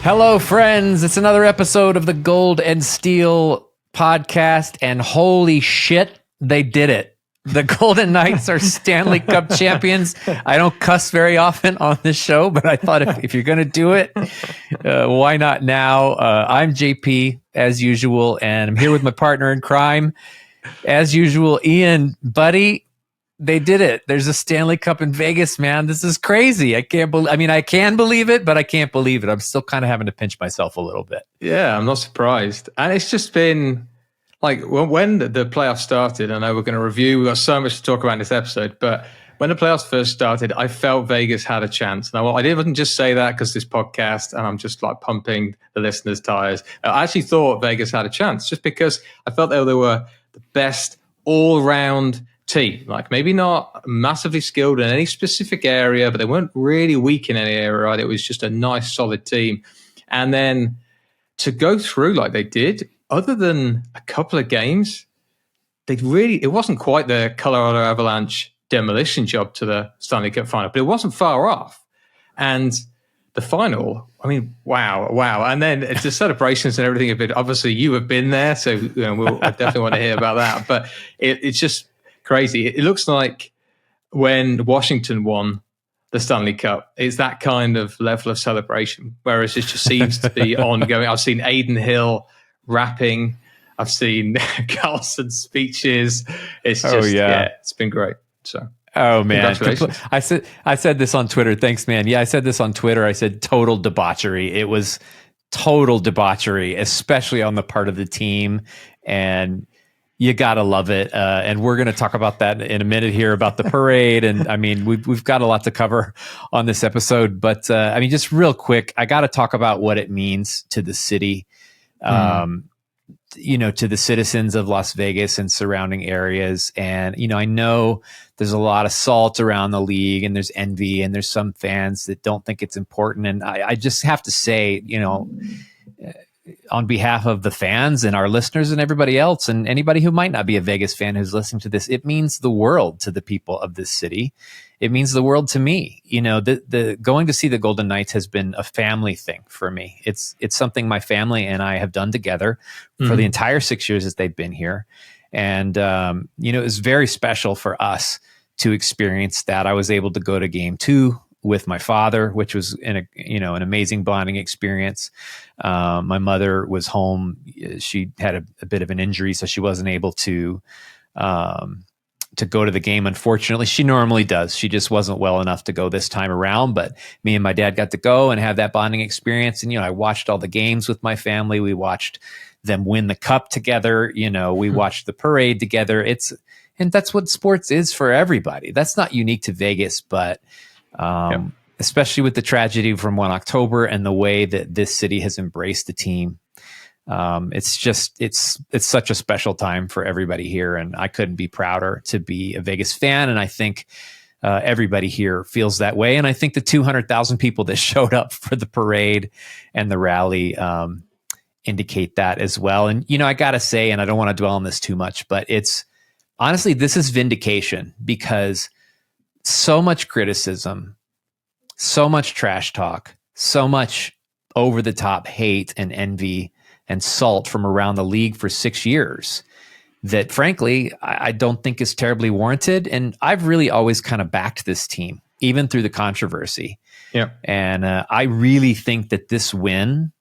Hello, friends. It's another episode of the Gold and Steel podcast, and holy shit, they did it. The Golden Knights are Stanley Cup champions. I don't cuss very often on this show, but I thought if you're going to do it, why not now? I'm JP, as usual, and I'm here with my partner in crime, as usual, Ian. Buddy, they did it. There's a Stanley Cup in Vegas, man. This is crazy. I can't believe. I mean, I can believe it, but I can't believe it. I'm still kind of having to pinch myself a little bit. Yeah, I'm not surprised. And it's just been like when the playoffs started. I know we're going to review. We've got so much to talk about in this episode, but when the playoffs first started, I felt Vegas had a chance. And I didn't just say that because this podcast, and I'm just like pumping the listeners' tires. I actually thought Vegas had a chance just because I felt they were the best all-round team. Like maybe not massively skilled in any specific area, but they weren't really weak in any area, right? It was just a nice, solid team. And then to go through like they did, other than a couple of games, it wasn't quite the Colorado Avalanche demolition job to the Stanley Cup final, but it wasn't far off. And the final, I mean, wow. And then it's the celebrations and everything a bit. Obviously, you have been there, so we'll definitely want to hear about that. But it's just crazy. It looks like when Washington won the Stanley Cup, it's that kind of level of celebration, whereas it just seems to be ongoing. I've seen Aiden Hill rapping. I've seen Carlson's speeches. It's just, it's been great. So, oh man, congratulations. I said this on Twitter. Thanks, man. Yeah, I said this on Twitter. I said total debauchery. It was total debauchery, especially on the part of the team. And you gotta love it, and we're going to talk about that in a minute here about the parade. And I mean, we've got a lot to cover on this episode, but I mean, just real quick, I got to talk about what it means to the city, to the citizens of Las Vegas and surrounding areas. And I know there's a lot of salt around the league, and there's envy, and there's some fans that don't think it's important. And I just have to say, on behalf of the fans and our listeners and everybody else and anybody who might not be a Vegas fan who's listening to this, it means the world to the people of this city. It means the world to me. The going to see the Golden Knights has been a family thing for me. It's something my family and I have done together for the entire 6 years that they've been here. And, it was very special for us to experience that. I was able to go to game 2 with my father, which was an amazing bonding experience. My mother was home. She had a bit of an injury, so she wasn't able to go to the game. Unfortunately, she normally does. She just wasn't well enough to go this time around, but me and my dad got to go and have that bonding experience. And, I watched all the games with my family. We watched them win the cup together. We watched the parade together. And that's what sports is for everybody. That's not unique to Vegas, but especially with the tragedy from 1 October and the way that this city has embraced the team. It's such a special time for everybody here. And I couldn't be prouder to be a Vegas fan. And I think everybody here feels that way. And I think the 200,000 people that showed up for the parade and the rally indicate that as well. And, I got to say, and I don't want to dwell on this too much, but honestly, this is vindication, because so much criticism, so much trash talk, so much over the top hate and envy and salt from around the league for 6 years that, frankly, I don't think is terribly warranted. And I've really always kind of backed this team, even through the controversy. Yeah. And I really think that this win,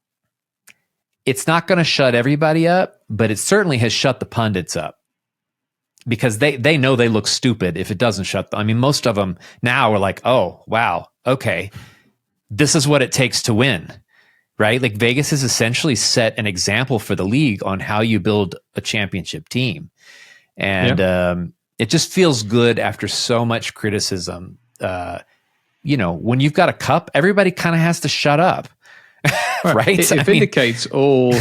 it's not going to shut everybody up, but it certainly has shut the pundits up. Because they know they look stupid if it doesn't shut them. I mean, most of them now are like, oh, wow, okay, this is what it takes to win, right? Like Vegas has essentially set an example for the league on how you build a championship team. And it just feels good after so much criticism. When you've got a cup, everybody kind of has to shut up, right? It vindicates all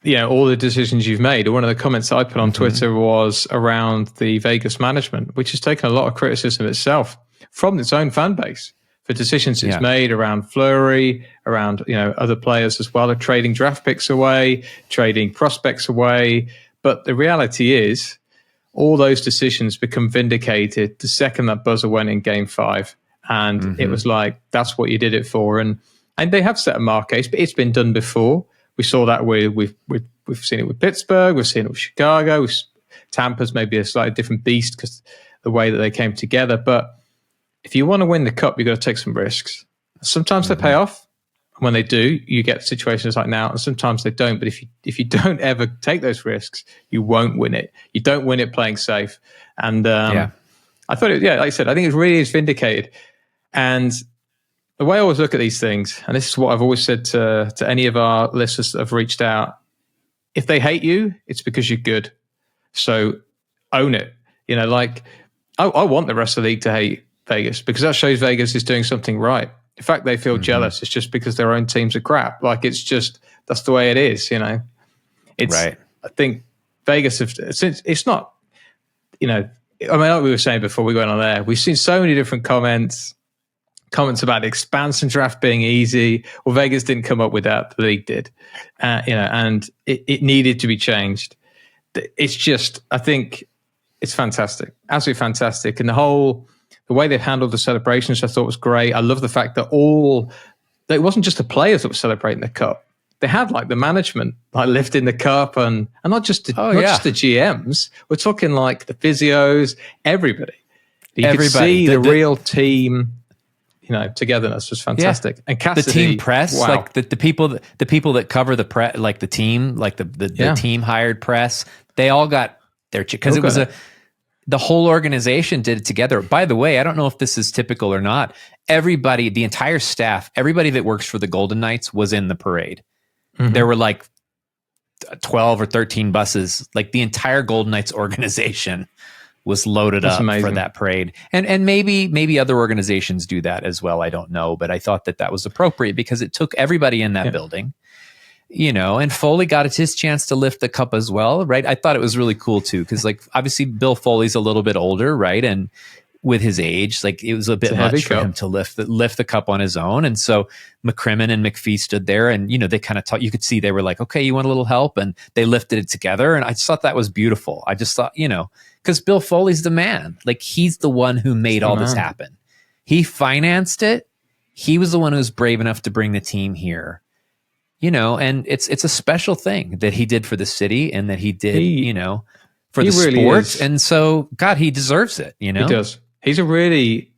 the decisions you've made. One of the comments I put on Twitter was around the Vegas management, which has taken a lot of criticism itself from its own fan base for decisions it's made around Fleury, around other players as well, of trading draft picks away, trading prospects away. But the reality is, all those decisions become vindicated the second that buzzer went in Game 5, and it was like, that's what you did it for. And And they have set a mark case, but it's been done before. We saw that we've seen it with Pittsburgh, we've seen it with Chicago. Tampa's maybe a slightly different beast because the way that they came together. But if you want to win the cup, you've got to take some risks. Sometimes they pay off. When they do, you get situations like now, and sometimes they don't. But if you don't ever take those risks, you won't win it. You don't win it playing safe. And I thought, like I said, I think it really is vindicated. And the way I always look at these things, and this is what I've always said to any of our listeners that have reached out, if they hate you, it's because you're good. So own it. I want the rest of the league to hate Vegas because that shows Vegas is doing something right. In fact, they feel jealous. It's just because their own teams are crap. It's just, that's the way it is, It's right. I think Vegas, since it's not, like we were saying before we went on there, we've seen so many different comments about the expansion draft being easy. Well, Vegas didn't come up with that. The league did, and it needed to be changed. It's just, I think it's fantastic. Absolutely fantastic. And the way they've handled the celebrations, I thought was great. I love the fact that it wasn't just the players that were celebrating the cup. They had the management lifting the cup and not just the GMs. We're talking the physios, everybody. You could see the real team, togetherness was fantastic. And Cassidy, the team press, wow. the people that cover the press, the team, the team hired press, they all got their because it was the whole organization did it together. By the way, I don't know if this is typical or not. Everybody, the entire staff, everybody that works for the Golden Knights was in the parade. Mm-hmm. There were 12 or 13 buses. The entire Golden Knights organization was loaded up for that parade. And maybe other organizations do that as well. I don't know, but I thought that was appropriate because it took everybody in that building. And Foley got his chance to lift the cup as well, right? I thought it was really cool too, because obviously Bill Foley's a little bit older, right? And with his age, it was a bit much for him to lift the cup on his own. And so McCrimmon and McPhee stood there, and they kind of you could see they were like, okay, you want a little help, and they lifted it together. And I just thought that was beautiful. I just thought, because Bill Foley's the man, he's the one who made all this happen. He financed it. He was the one who was brave enough to bring the team here. And it's a special thing that he did for the city and that he did, for the really sport. And so, God, he deserves it. He does. He's a really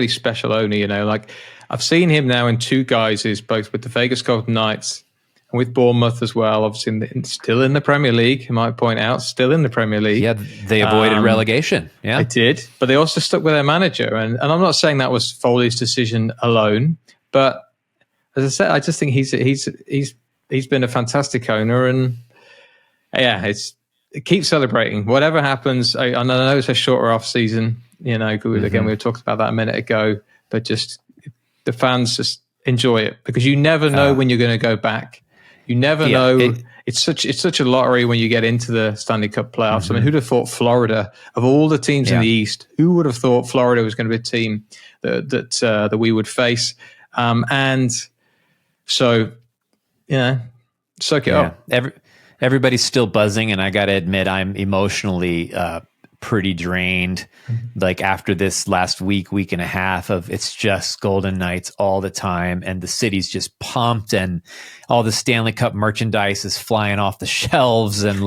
special owner. I've seen him now in two guises, both with the Vegas Golden Knights and with Bournemouth as well. Obviously, still in the Premier League. I might point out, still in the Premier League. Yeah, they avoided relegation. Yeah, they did, but they also stuck with their manager. And I'm not saying that was Foley's decision alone, but as I said, I just think he's been a fantastic owner, and keep celebrating whatever happens. I know it's a shorter off season, again we were talking about that a minute ago, but just the fans just enjoy it because you never know when you're going to go back. You never know. It's such a lottery when you get into the Stanley Cup playoffs. Mm-hmm. I mean, who'd have thought Florida, of all the teams in the East, who would have thought Florida was going to be a team that we would face? And so, soak it up. Everybody's still buzzing, and I got to admit, I'm emotionally pretty drained. After this last week and a half of it's just Golden Knights all the time, and the city's just pumped, and all the Stanley Cup merchandise is flying off the shelves, and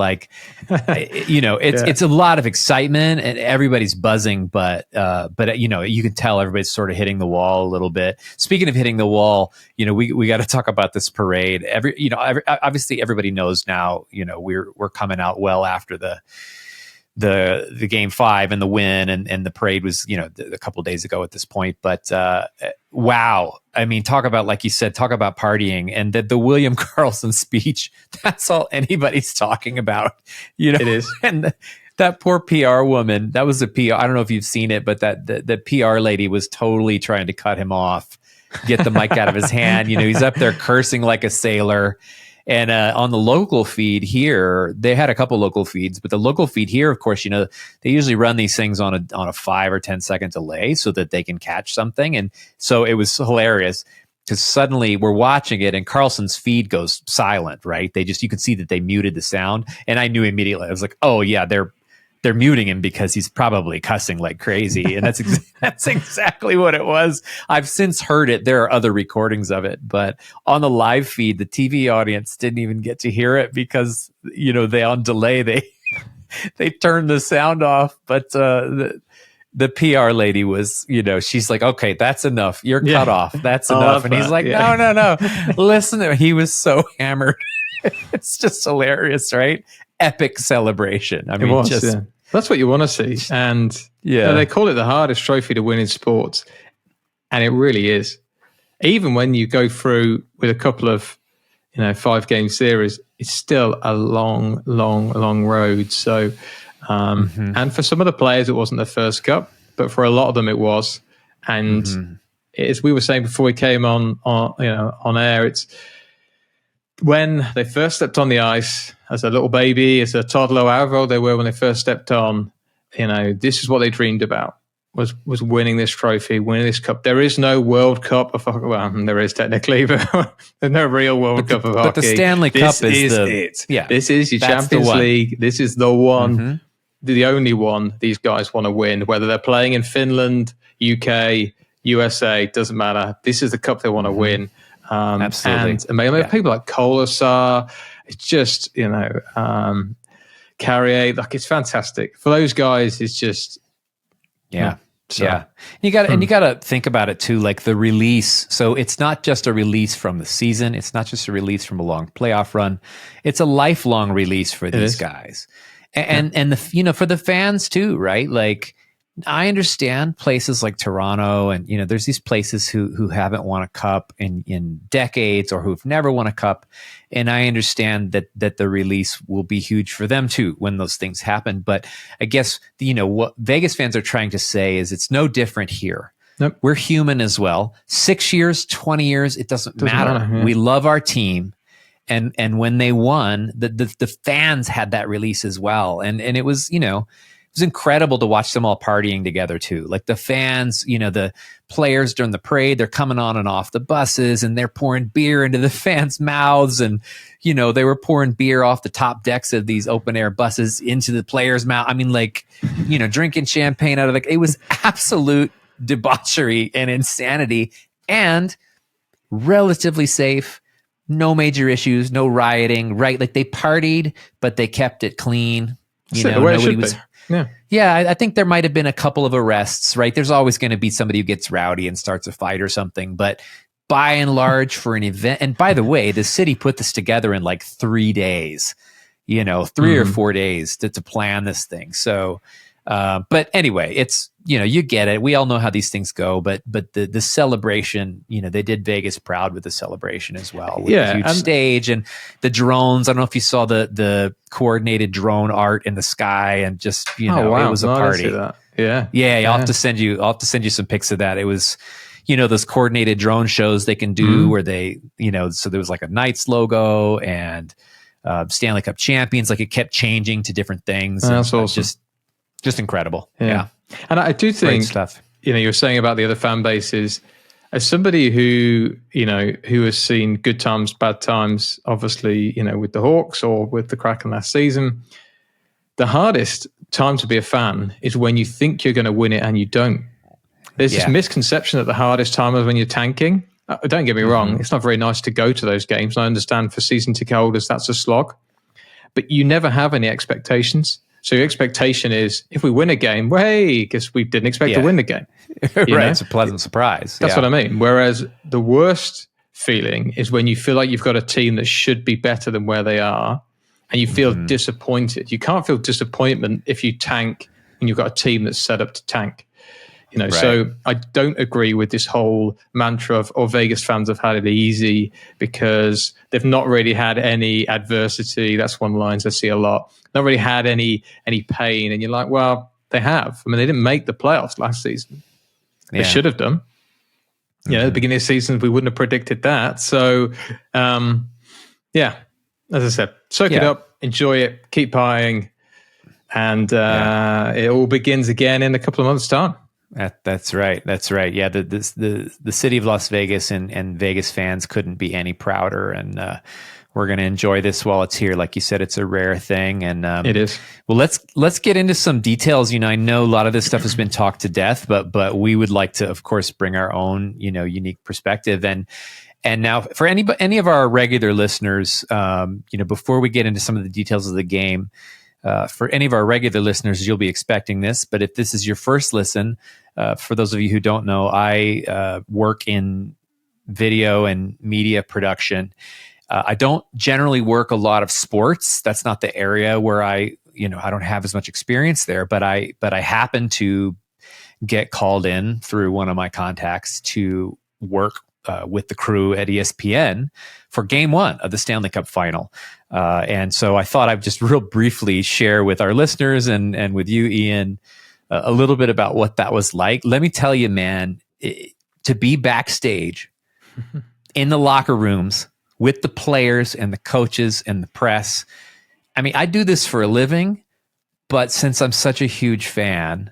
it's a lot of excitement, and everybody's buzzing, but you can tell everybody's sort of hitting the wall a little bit. Speaking of hitting the wall, we got to talk about this parade. Obviously everybody knows now. We're coming out well after the Game 5 and the win, and the parade was a couple of days ago at this point. But wow, I mean, talk about, like you said, talk about partying, and the William Karlsson speech. That's all anybody's talking about. It is. And that poor PR woman. That was a PR. I don't know if you've seen it, but the PR lady was totally trying to cut him off, get the mic out of his hand. He's up there cursing like a sailor. And on the local feed here, they had a couple local feeds, but the local feed here, of course, they usually run these things on a 5 or 10 second delay so that they can catch something. And so it was hilarious because suddenly we're watching it and Carlson's feed goes silent, right? You could see that they muted the sound. And I knew immediately, I was like, oh yeah, they're muting him because he's probably cussing like crazy. And that's exactly what it was. I've since heard it. There are other recordings of it, but on the live feed, the TV audience didn't even get to hear it because, they on delay, they turned the sound off. But the PR lady was, she's like, okay, that's enough. You're cut off. That's enough. And he's like, no. Listen, he was so hammered. It's just hilarious, right? Epic celebration. I mean, that's what you want to see. And they call it the hardest trophy to win in sports. And it really is. Even when you go through with a couple of, 5-game series, it's still a long, long, long road. So, and for some of the players, it wasn't their first cup, but for a lot of them, it was. And as we were saying before we came on air, it's when they first stepped on the ice as a little baby, as a toddler, however old they were when they first stepped on, this is what they dreamed about, was winning this trophy, winning this cup. There is no World Cup of hockey. Well, there is technically, but there's no real World Cup of hockey. But the Stanley Cup is it. Yeah. This is your Champions League. This is the one, the only one these guys want to win, whether they're playing in Finland, UK, USA, doesn't matter. This is the cup they want to win. Absolutely. And maybe people like Kolesar, it's just, Carrier, like it's fantastic. For those guys, it's just... So. You got to think about it too, like the release. So it's not just a release from the season. It's not just a release from a long playoff run. It's a lifelong release for these guys. And for the fans too, right? Like, I understand places like Toronto and, there's these places who haven't won a cup in decades or who've never won a cup. And I understand that the release will be huge for them too when those things happen. But I guess, what Vegas fans are trying to say is it's no different here. Nope. We're human as well. 6 years, 20 years, it doesn't matter. We love our team. And when they won, the fans had that release as well. And it was, it was incredible to watch them all partying together too. Like the fans, the players during the parade, they're coming on and off the buses and they're pouring beer into the fans' mouths. And, they were pouring beer off the top decks of these open air buses into the players' mouth. I mean, drinking champagne out of it was absolute debauchery and insanity and relatively safe. No major issues, no rioting, right? Like they partied, but they kept it clean. Nobody was... Yeah, I think there might have been a couple of arrests, right? There's always going to be somebody who gets rowdy and starts a fight or something. But by and large, for an event, and by the way, the city put this together in like 3 days, 3 or 4 days to plan this thing. So, but anyway, it's, you get it. We all know how these things go, but the celebration, they did Vegas proud with the celebration as well. With the huge stage and the drones. I don't know if you saw the coordinated drone art in the sky and just, it was a party. I'll have to send you some pics of that. It was, those coordinated drone shows they can do where they, so there was like a Knights logo and Stanley Cup champions, like it kept changing to different things. That's awesome. Just incredible. Yeah. And I do think, stuff. You were saying about the other fan bases, as somebody who has seen good times, bad times, obviously, with the Hawks or with the Kraken last season, the hardest time to be a fan is when you think you're going to win it and you don't. There's this misconception that the hardest time is when you're tanking. Don't get me wrong. It's not very nice to go to those games. I understand for season ticket holders, that's a slog, but you never have any expectations. So your expectation is if we win a game, well, hey, because we didn't expect to win the game. Right. It's a pleasant surprise. That's what I mean. Whereas the worst feeling is when you feel like you've got a team that should be better than where they are and you feel disappointed. You can't feel disappointment if you tank and you've got a team that's set up to tank. Right. So I don't agree with this whole mantra of Vegas fans have had it easy because they've not really had any adversity. That's one of the lines I see a lot. Not really had any pain. And you're like, well, they have. I mean, they didn't make the playoffs last season. They should have done. At the beginning of the season, we wouldn't have predicted that. So, as I said, soak it up, enjoy it, keep partying, and it all begins again in a couple of months' time. That's right. Yeah, the city of Las Vegas and Vegas fans couldn't be any prouder. And we're going to enjoy this while it's here. Like you said, it's a rare thing. And it is. Well, let's get into some details. I know a lot of this stuff has been talked to death, but we would like to, of course, bring our own, unique perspective. And now for any of our regular listeners, before we get into some of the details of the game, for any of our regular listeners, you'll be expecting this. But if this is your first listen, for those of you who don't know, I work in video and media production. I don't generally work a lot of sports. That's not the area where I don't have as much experience there. But I happen to get called in through one of my contacts to work with the crew at ESPN for Game 1 of the Stanley Cup Final. And so I thought I'd just real briefly share with our listeners and with you, Ian, a little bit about what that was like. Let me tell you, man, to be backstage in the locker rooms with the players and the coaches and the press. I mean, I do this for a living, but since I'm such a huge fan,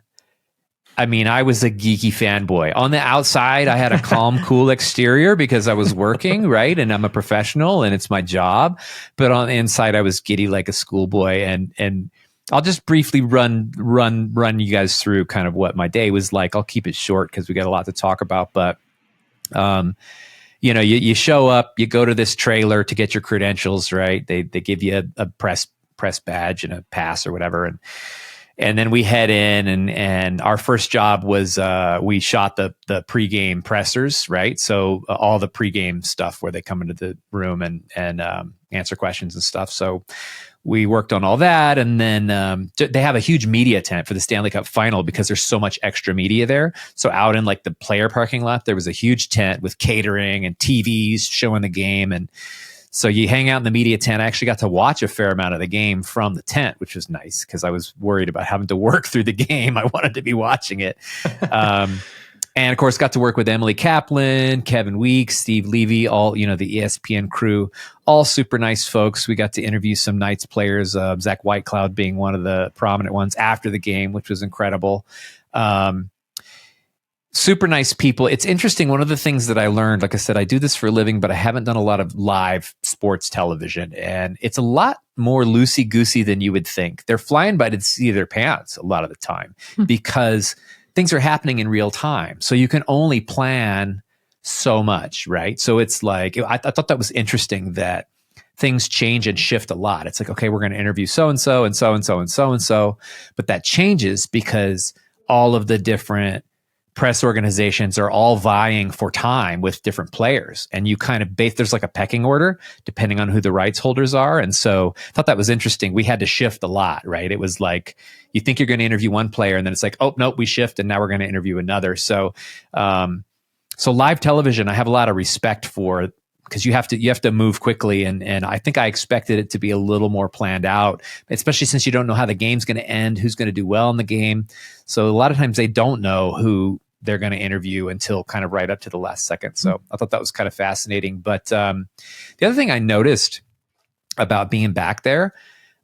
I was a geeky fanboy. On the outside, I had a calm, cool exterior because I was working, right? And I'm a professional and it's my job. But on the inside, I was giddy like a schoolboy. And I'll just briefly run you guys through kind of what my day was like. I'll keep it short because we got a lot to talk about. But, you show up, you go to this trailer to get your credentials, right? They give you a press badge and a pass or whatever. And then we head in and our first job was we shot the pregame pressers, right? So all the pregame stuff where they come into the room and answer questions and stuff. So we worked on all that. And then they have a huge media tent for the Stanley Cup Final because there's so much extra media there. So out in like the player parking lot, there was a huge tent with catering and TVs showing the game. And so you hang out in the media tent. I actually got to watch a fair amount of the game from the tent, which was nice because I was worried about having to work through the game. I wanted to be watching it. And of course, got to work with Emily Kaplan, Kevin Weeks, Steve Levy, all, the ESPN crew, all super nice folks. We got to interview some Knights players, Zach Whitecloud being one of the prominent ones after the game, which was incredible. Super nice people. It's interesting. One of the things that I learned, like I said, I do this for a living, but I haven't done a lot of live sports television. And it's a lot more loosey-goosey than you would think. They're flying by the seat of their pants a lot of the time because things are happening in real time. So you can only plan so much, right? So it's like, I thought that was interesting that things change and shift a lot. It's like, okay, we're going to interview so-and-so and so-and-so and so-and-so. But that changes because all of the different press organizations are all vying for time with different players. And you kind of there's like a pecking order depending on who the rights holders are. And so I thought that was interesting. We had to shift a lot, right? It was like, you think you're going to interview one player and then it's like, oh, nope, we shift and now we're going to interview another. So, so live television, I have a lot of respect for because you have to move quickly. And I think I expected it to be a little more planned out, especially since you don't know how the game's going to end, who's going to do well in the game. So a lot of times they don't know who they're going to interview until kind of right up to the last second. So I thought that was kind of fascinating. But the other thing I noticed about being back there,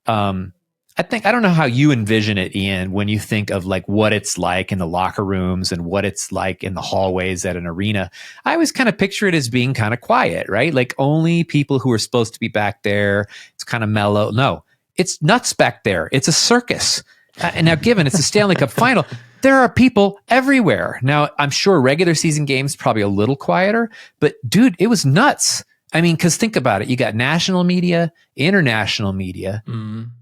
I don't know how you envision it, Ian, when you think of like what it's like in the locker rooms and what it's like in the hallways at an arena. I always kind of picture it as being kind of quiet, right? Like only people who are supposed to be back there. It's kind of mellow. No, it's nuts back there. It's a circus. And now given it's a Stanley Cup Final, there are people everywhere. Now, I'm sure regular season games probably a little quieter, but dude, it was nuts. I mean, because think about it. You got national media, international media,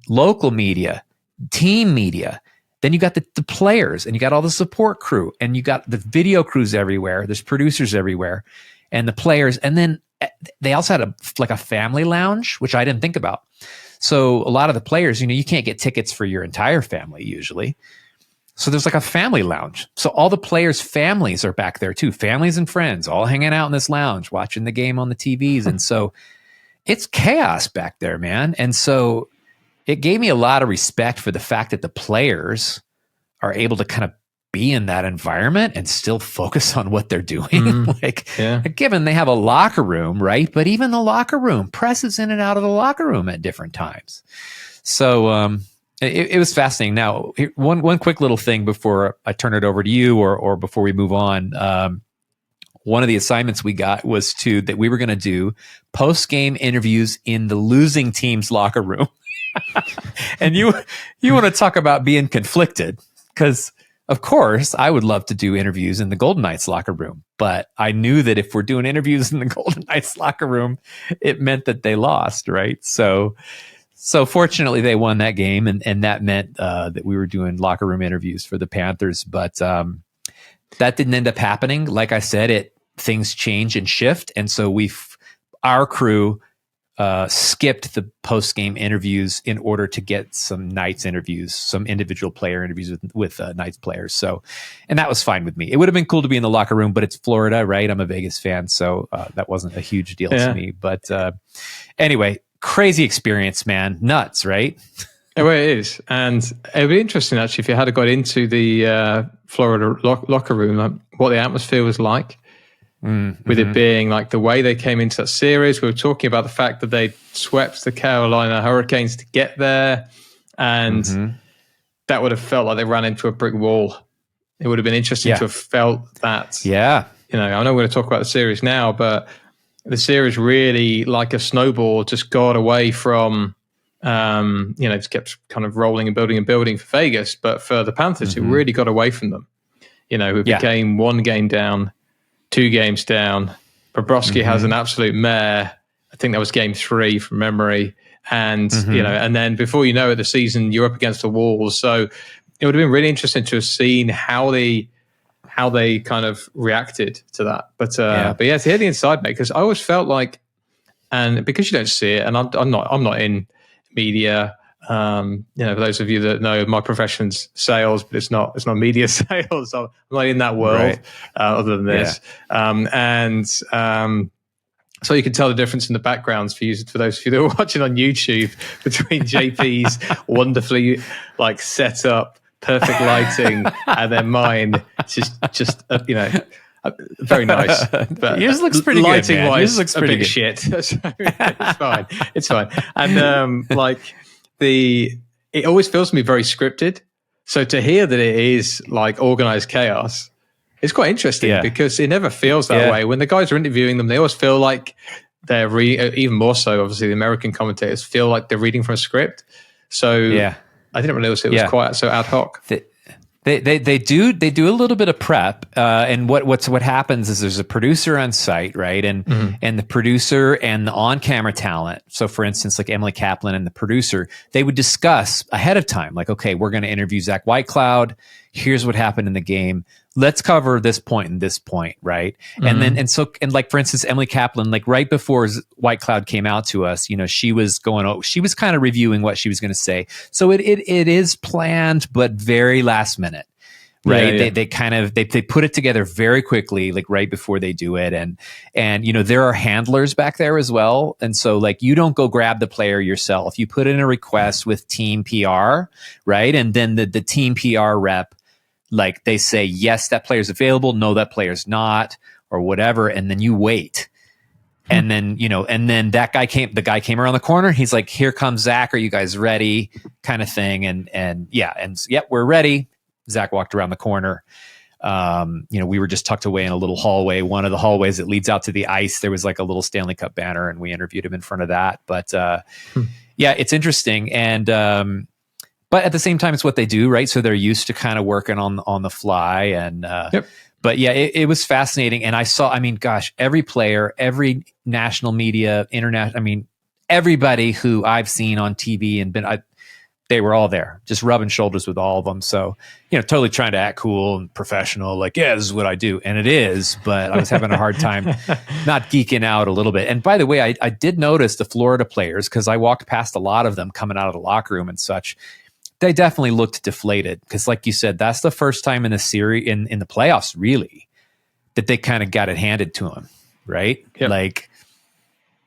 local media, team media. Then you got the players and you got all the support crew and you got the video crews everywhere. There's producers everywhere and the players. And then they also had a family lounge, which I didn't think about. So a lot of the players, you can't get tickets for your entire family usually. So there's like a family lounge. So all the players' families are back there too. Families and friends all hanging out in this lounge, watching the game on the TVs. And so it's chaos back there, man. And so it gave me a lot of respect for the fact that the players are able to kind of be in that environment and still focus on what they're doing. Given they have a locker room, right? But even the locker room, press is in and out of the locker room at different times. So, it was fascinating. Now, one quick little thing before I turn it over to you or before we move on. one of the assignments we got was that we were going to do post-game interviews in the losing team's locker room. And you want to talk about being conflicted, because of course I would love to do interviews in the Golden Knights locker room, but I knew that if we're doing interviews in the Golden Knights locker room, it meant that they lost, right? So fortunately they won that game, and that meant that we were doing locker room interviews for the Panthers, but that didn't end up happening. Like I said, things change and shift, and so our crew skipped the post-game interviews in order to get some Knights interviews, some individual player interviews with Knights players. So, and that was fine with me. It would have been cool to be in the locker room, but it's Florida, right? I'm a Vegas fan, so that wasn't a huge deal to me. But anyway, crazy experience, man. Nuts, right? Well, it is. And it would be interesting, actually, if you had got into the Florida locker room, like what the atmosphere was like. With it being like the way they came into that series. We were talking about the fact that they swept the Carolina Hurricanes to get there, and that would have felt like they ran into a brick wall. It would have been interesting to have felt that. Yeah. You know, I know we're going to talk about the series now, but the series really, like a snowball, just got away from, just kept kind of rolling and building for Vegas. But for the Panthers, it really got away from them. You know, it became one game down, 2 games down. Bobrovsky has an absolute mare. I think that was game 3 from memory. And, and then before you know it, the season, you're up against the walls. So it would have been really interesting to have seen how they kind of reacted to that. But to hear the inside, mate, because I always felt like, and because you don't see it, and I'm not in media. For those of you that know, my profession's sales, but it's not media sales. I'm not in that world, other than this. So you can tell the difference in the backgrounds for those of you that are watching on YouTube between JP's wonderfully like set up, perfect lighting, and then mine just very nice. But yours looks pretty good. Lighting wise, looks a pretty bit good. Shit. It's fine. And it always feels to me very scripted. So to hear that it is like organized chaos, it's quite interesting because it never feels that way. When the guys are interviewing them, they always feel like they're even more so. Obviously, the American commentators feel like they're reading from a script. So I didn't realize it was quite so ad hoc. They do a little bit of prep, and what happens is there's a producer on site, right, and the producer and the on camera talent. So, for instance, like Emily Kaplan and the producer, they would discuss ahead of time, like, okay, we're going to interview Zach Whitecloud. Here's what happened in the game. Let's cover this point and this point, right? And like for instance, Emily Kaplan, like right before Whitecloud came out to us, she was kind of reviewing what she was going to say. So it is planned, but very last minute, right? They put it together very quickly, like right before they do it, and there are handlers back there as well, and so like you don't go grab the player yourself. You put in a request with team PR, right, and then the team PR rep. Like they say, yes, that player's available. No, that player's not, or whatever. And then you wait. And then, the guy came around the corner. He's like, here comes Zach. Are you guys ready? Kind of thing. And we're ready. Zach walked around the corner. We were just tucked away in a little hallway. One of the hallways that leads out to the ice, there was like a little Stanley Cup banner, and we interviewed him in front of that. But it's interesting. And, but at the same time, it's what they do, right? So they're used to kind of working on the fly. And but it was fascinating. And I saw, every player, every national media, international, everybody who I've seen on TV and they were all there, just rubbing shoulders with all of them. So, totally trying to act cool and professional, like, yeah, this is what I do. And it is, but I was having a hard time not geeking out a little bit. And by the way, I did notice the Florida players, because I walked past a lot of them coming out of the locker room and such. They definitely looked deflated because, like you said, that's the first time in the series, in the playoffs, really, that they kind of got it handed to them, right? Yep. Like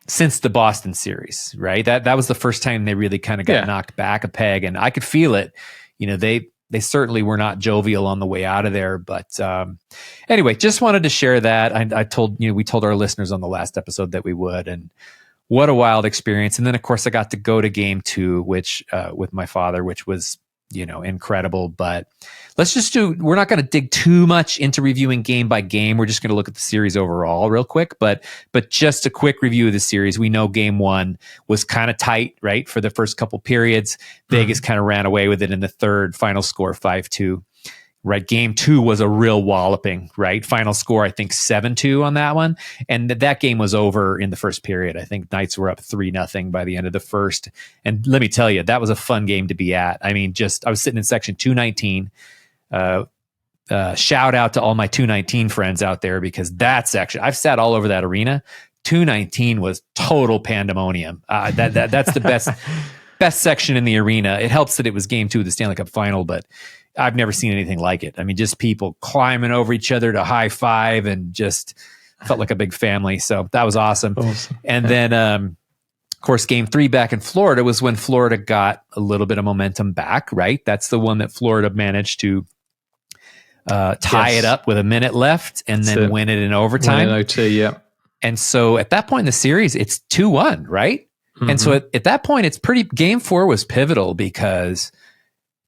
since the Boston series, right? That was the first time they really kind of got knocked back a peg, and I could feel it. They certainly were not jovial on the way out of there, but anyway, just wanted to share that. We told our listeners on the last episode that we would, and what a wild experience. And then, of course, I got to go to game 2, which with my father, which was, incredible. But we're not going to dig too much into reviewing game by game. We're just going to look at the series overall real quick, but just a quick review of the series. We know game one was kind of tight, right? For the first couple periods, Vegas kind of ran away with it in the third, final score 5-2. Right. Game two was a real walloping, right? Final score, I think 7-2 on that one. And that game was over in the first period. I think Knights were up 3-0 by the end of the first. And let me tell you, that was a fun game to be at. I mean, I was sitting in section 219. Shout out to all my 219 friends out there, because that section, I've sat all over that arena. 219 was total pandemonium. That's the best section in the arena. It helps that it was game two of the Stanley Cup final, but I've never seen anything like it. I mean, just people climbing over each other to high five, and just felt like a big family. So that was awesome. And then, of course, game three back in Florida was when Florida got a little bit of momentum back, right? That's the one that Florida managed to tie it up with a minute left and then win it in overtime. Win in OT, yeah. And so at that point in the series, it's 2-1, right? Mm-hmm. And so at that point, it's game four was pivotal, because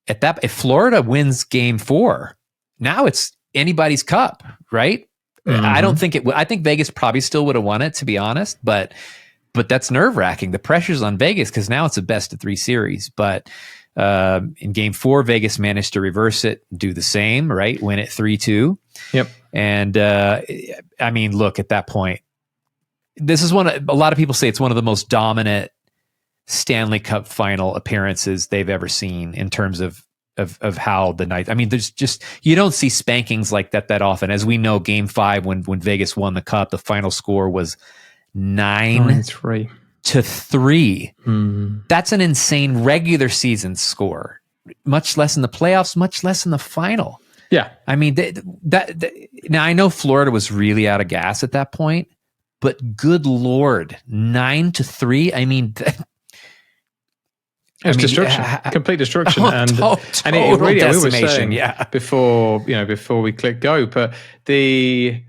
if Florida wins game four, now it's anybody's cup, right? Mm-hmm. I don't think I think Vegas probably still would have won it, to be honest, but that's nerve wracking. The pressure's on Vegas, because now it's a best of three series. But in game four, Vegas managed to reverse it, do the same, right? Win it 3-2. Yep. And I mean, look, at that point, this is a lot of people say it's one of the most dominant Stanley Cup final appearances they've ever seen, in terms of how the Knights. I mean, there's just, you don't see spankings like that often. As we know, game five, when Vegas won the cup, the final score was 9-3. That's an insane regular season score, much less in the playoffs, much less in the final. Yeah. I mean, now I know Florida was really out of gas at that point, but good Lord, 9-3. I mean, it's destruction, complete destruction, and it really, we were saying before we click go, but the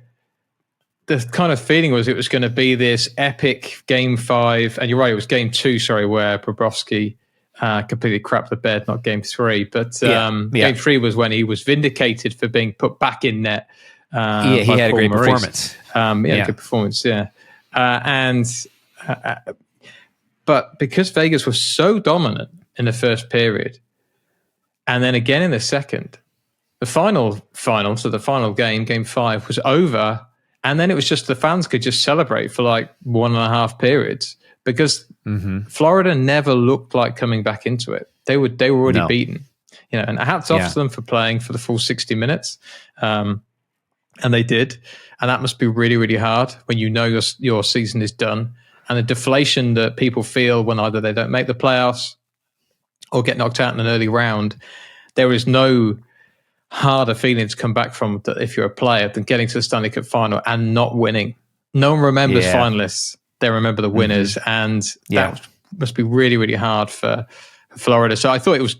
kind of feeling was it was going to be this epic game five, and you're right, it was game two, where Bobrovsky completely crapped the bed, not game three, but game three was when he was vindicated for being put back in net. He had a great performance. He had a good performance, but because Vegas was so dominant in the first period, and then again in the second, the final, so the final game five, was over, and then it was just the fans could just celebrate for like 1.5 periods, because Florida never looked like coming back into it. They were already beaten, and hats off to them for playing for the full 60 minutes. And they did. And that must be really, really hard when you know your season is done. And the deflation that people feel when either they don't make the playoffs or get knocked out in an early round, there is no harder feeling to come back from that if you're a player than getting to the Stanley Cup final and not winning. No one remembers finalists. They remember the winners. And that must be really, really hard for Florida. So I thought it was,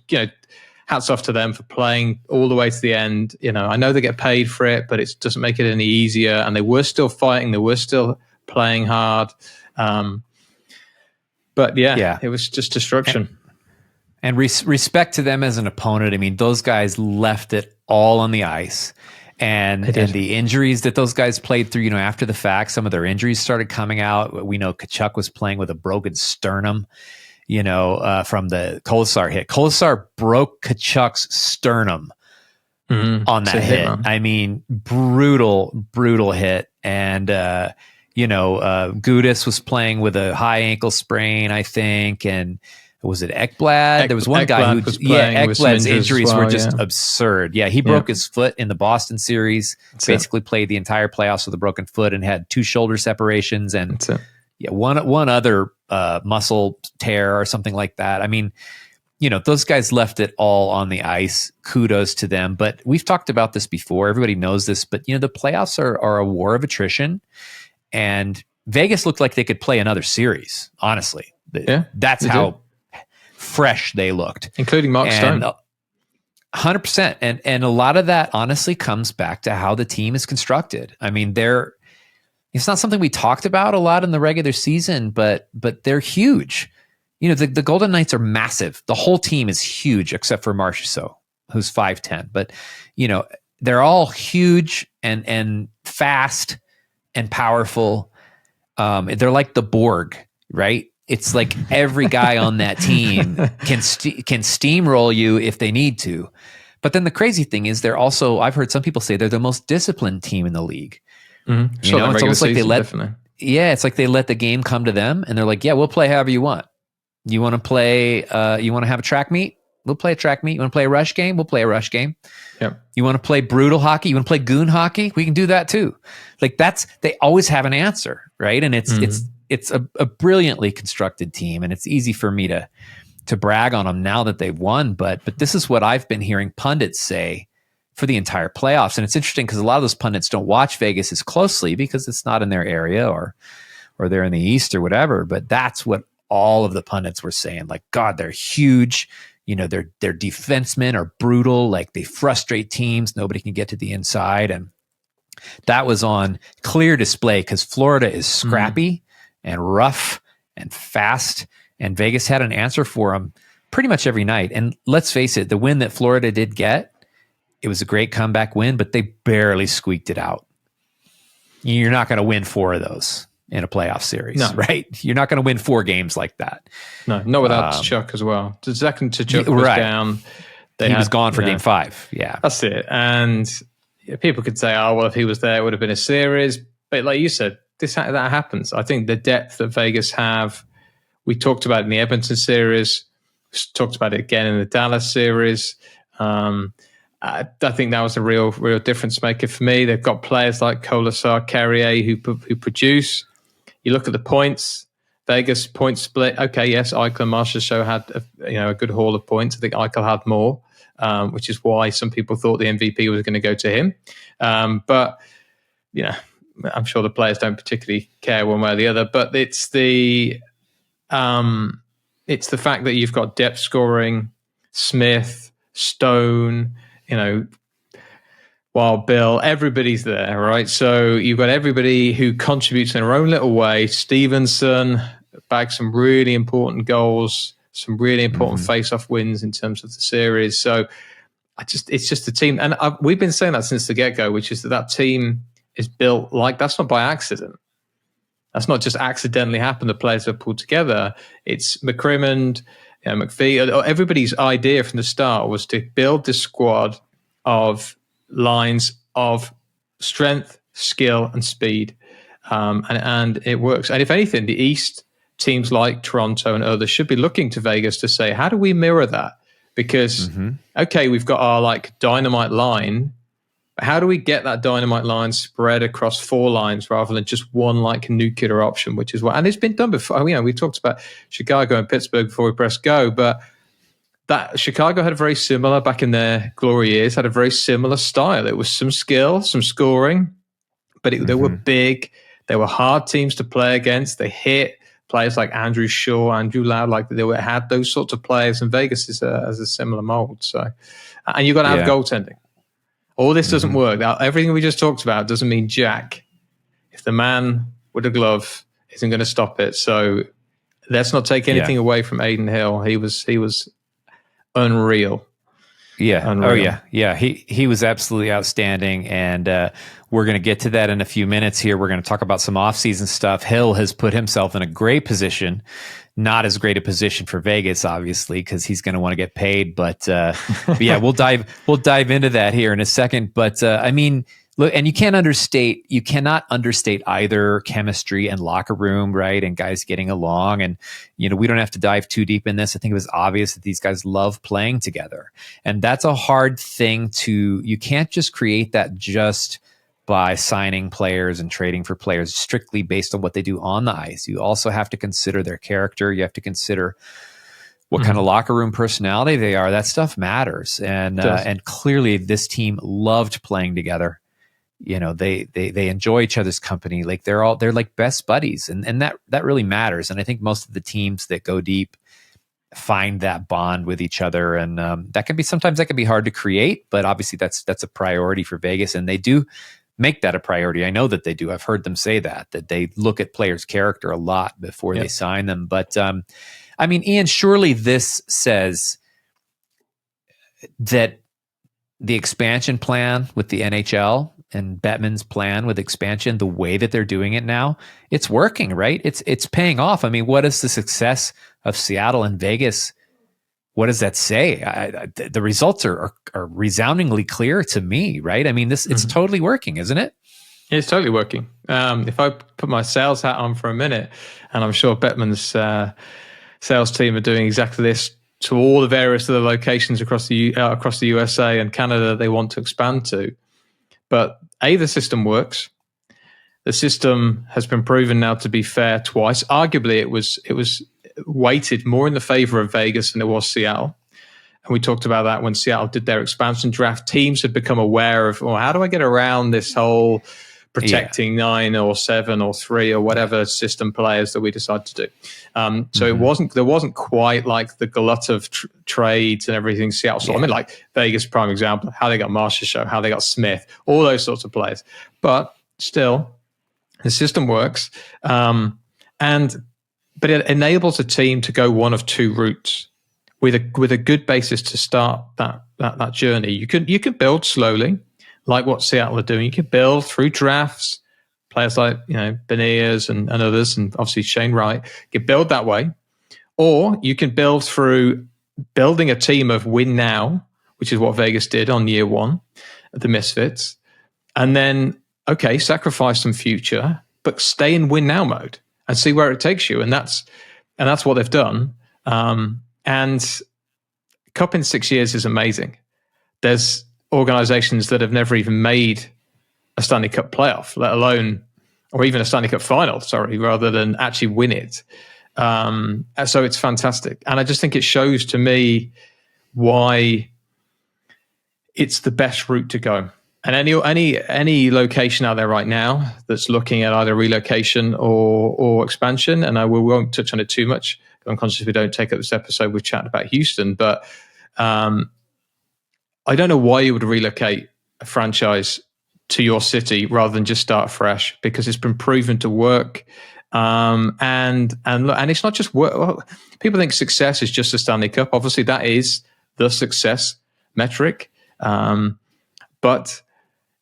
hats off to them for playing all the way to the end. I know they get paid for it, but it doesn't make it any easier. And they were still fighting. They were still playing hard. But it was just destruction. And respect to them as an opponent. I mean, those guys left it all on the ice. And the injuries that those guys played through, after the fact, some of their injuries started coming out. We know Tkachuk was playing with a broken sternum, from the Kolesar hit. Kolesar broke Tkachuk's sternum on that hit. I mean, brutal hit. And, Gudas was playing with a high ankle sprain, I think. And was it Ekblad? There was one guy who Ekblad's injuries were just absurd. Yeah, he broke his foot in the Boston series. Basically played the entire playoffs with a broken foot and had 2 shoulder separations and one other muscle tear or something like that. I mean, those guys left it all on the ice. Kudos to them. But we've talked about this before. Everybody knows this. But the playoffs are a war of attrition, and Vegas looked like they could play another series. Honestly, that's how fresh they looked, including Mark Stone. 100%. And a lot of that honestly comes back to how the team is constructed. I mean, it's not something we talked about a lot in the regular season, but they're huge. The Golden Knights are massive. The whole team is huge except for Marchessault. who's 5'10", but they're all huge and fast and powerful. They're like the Borg, right? It's like every guy on that team can steamroll you if they need to. But then the crazy thing is they're also, I've heard some people say they're the most disciplined team in the league. Mm-hmm. It's almost like it's like they let the game come to them and they're like, yeah, we'll play however you want. You want to play, you want to have a track meet? We'll play a track meet. You want to play a rush game? We'll play a rush game. Yep. You want to play brutal hockey? You want to play goon hockey? We can do that too. Like they always have an answer, right? And it's a brilliantly constructed team, and it's easy for me to brag on them now that they've won. But this is what I've been hearing pundits say for the entire playoffs. And it's interesting because a lot of those pundits don't watch Vegas as closely because it's not in their area or they're in the East or whatever. But that's what all of the pundits were saying. Like, God, they're huge. Their defensemen are brutal. Like, they frustrate teams. Nobody can get to the inside. And that was on clear display because Florida is scrappy and rough and fast. And Vegas had an answer for them pretty much every night. And let's face it, the win that Florida did get, it was a great comeback win, but they barely squeaked it out. You're not going to win 4 of those in a playoff series, right? You're not going to win 4 games like that. No, not without Chuck as well. The second Chuck was down, he was gone for game 5. Yeah. That's it. And people could say, oh, well, if he was there, it would have been a series. But like you said, that happens. I think the depth that Vegas have, we talked about it in the Edmonton series, talked about it again in the Dallas series. I think that was a real difference maker for me. They've got players like Colasar, Carrier who produce. You look at the points, Vegas point split. Okay, yes, Eichel and Marchessault had a good haul of points. I think Eichel had more, which is why some people thought the MVP was going to go to him. But I'm sure the players don't particularly care one way or the other. But it's the fact that you've got depth scoring, Smith, Stone, Wild Bill, everybody's there, right? So you've got everybody who contributes in their own little way. Stevenson bagged some really important goals, some really important face-off wins in terms of the series. So it's just a team. And we've been saying that since the get-go, which is that team is built like that's not by accident. That's not just accidentally happened. The players are pulled together. It's McCrimmon, McPhee. Everybody's idea from the start was to build this squad of lines of strength, skill, and speed, and it works. And if anything, the East teams like Toronto and others should be looking to Vegas to say, how do we mirror that? Because okay, we've got our dynamite line. How do we get that dynamite line spread across 4 lines rather than just one nuclear option, which is what, and it's been done before. We talked about Chicago and Pittsburgh before we press go, but that Chicago had a very similar, back in their glory years, had a very similar style. It was some skill, some scoring, but they were big. They were hard teams to play against. They hit players like Andrew Shaw, Andrew Loud, had those sorts of players, and Vegas is has a similar mold. So, and you've got to have goaltending. All this doesn't work. Now, everything we just talked about doesn't mean jack if the man with a glove isn't going to stop it. So let's not take anything away from Aiden Hill. He was unreal. Yeah. Unreal. Oh yeah. Yeah. He was absolutely outstanding. And we're going to get to that in a few minutes here. We're going to talk about some offseason stuff. Hill has put himself in a great position, not as great a position for Vegas, obviously, because he's going to want to get paid. But yeah, we'll dive into that here in a second. But look, and you cannot understate either chemistry and locker room, right? And guys getting along. And, we don't have to dive too deep in this. I think it was obvious that these guys love playing together. And that's a hard thing you can't just create that just by signing players and trading for players strictly based on what they do on the ice. You also have to consider their character. You have to consider what kind of locker room personality they are. That stuff matters. And clearly this team loved playing together. They enjoy each other's company. Like they're like best buddies, and that really matters. And I think most of the teams that go deep find that bond with each other, and that can be hard to create. But obviously that's a priority for Vegas, and they do make that a priority. I know that they do. I've heard them say that they look at players' character a lot before they sign them. But Ian, surely this says that the expansion plan with the NHL and Bettman's plan with expansion, the way that they're doing it now, it's working, right? It's paying off. I mean, what is the success of Seattle and Vegas? What does that say? The results are resoundingly clear to me, right? I mean, it's totally working, isn't it? It's totally working. If I put my sales hat on for a minute, and I'm sure Bettman's sales team are doing exactly this to all the various other locations across the USA and Canada they want to expand to. But the system works. The system has been proven now to be fair twice. Arguably, it was weighted more in the favor of Vegas than it was Seattle. And we talked about that when Seattle did their expansion draft. Teams had become aware of, how do I get around this whole protecting 9 or 7 or 3 or whatever system players that we decide to do. So there wasn't quite like the glut of trades and everything Seattle saw. I mean, like Vegas, prime example, how they got Marshall, how they got Smith, all those sorts of players. But still, the system works. But it enables a team to go one of two routes with a good basis to start that journey. You can build slowly, like what Seattle are doing. You can build through drafts, players like Beniers and others, and obviously Shane Wright. You can build that way, or you can build through building a team of win now, which is what Vegas did on year one, the Misfits, and then sacrifice some future, but stay in win now mode and see where it takes you. And that's what they've done. And Cup in 6 years is amazing. There's organizations that have never even made a Stanley Cup playoff, let alone, or even a Stanley Cup final, rather than actually win it. So it's fantastic. And I just think it shows to me why it's the best route to go. And any location out there right now that's looking at either relocation or expansion, and we won't touch on it too much. I'm conscious if we don't take up this episode, we've chatted about Houston, but I don't know why you would relocate a franchise to your city rather than just start fresh, because it's been proven to work. And it's not just work. People think success is just the Stanley Cup. Obviously, that is the success metric, but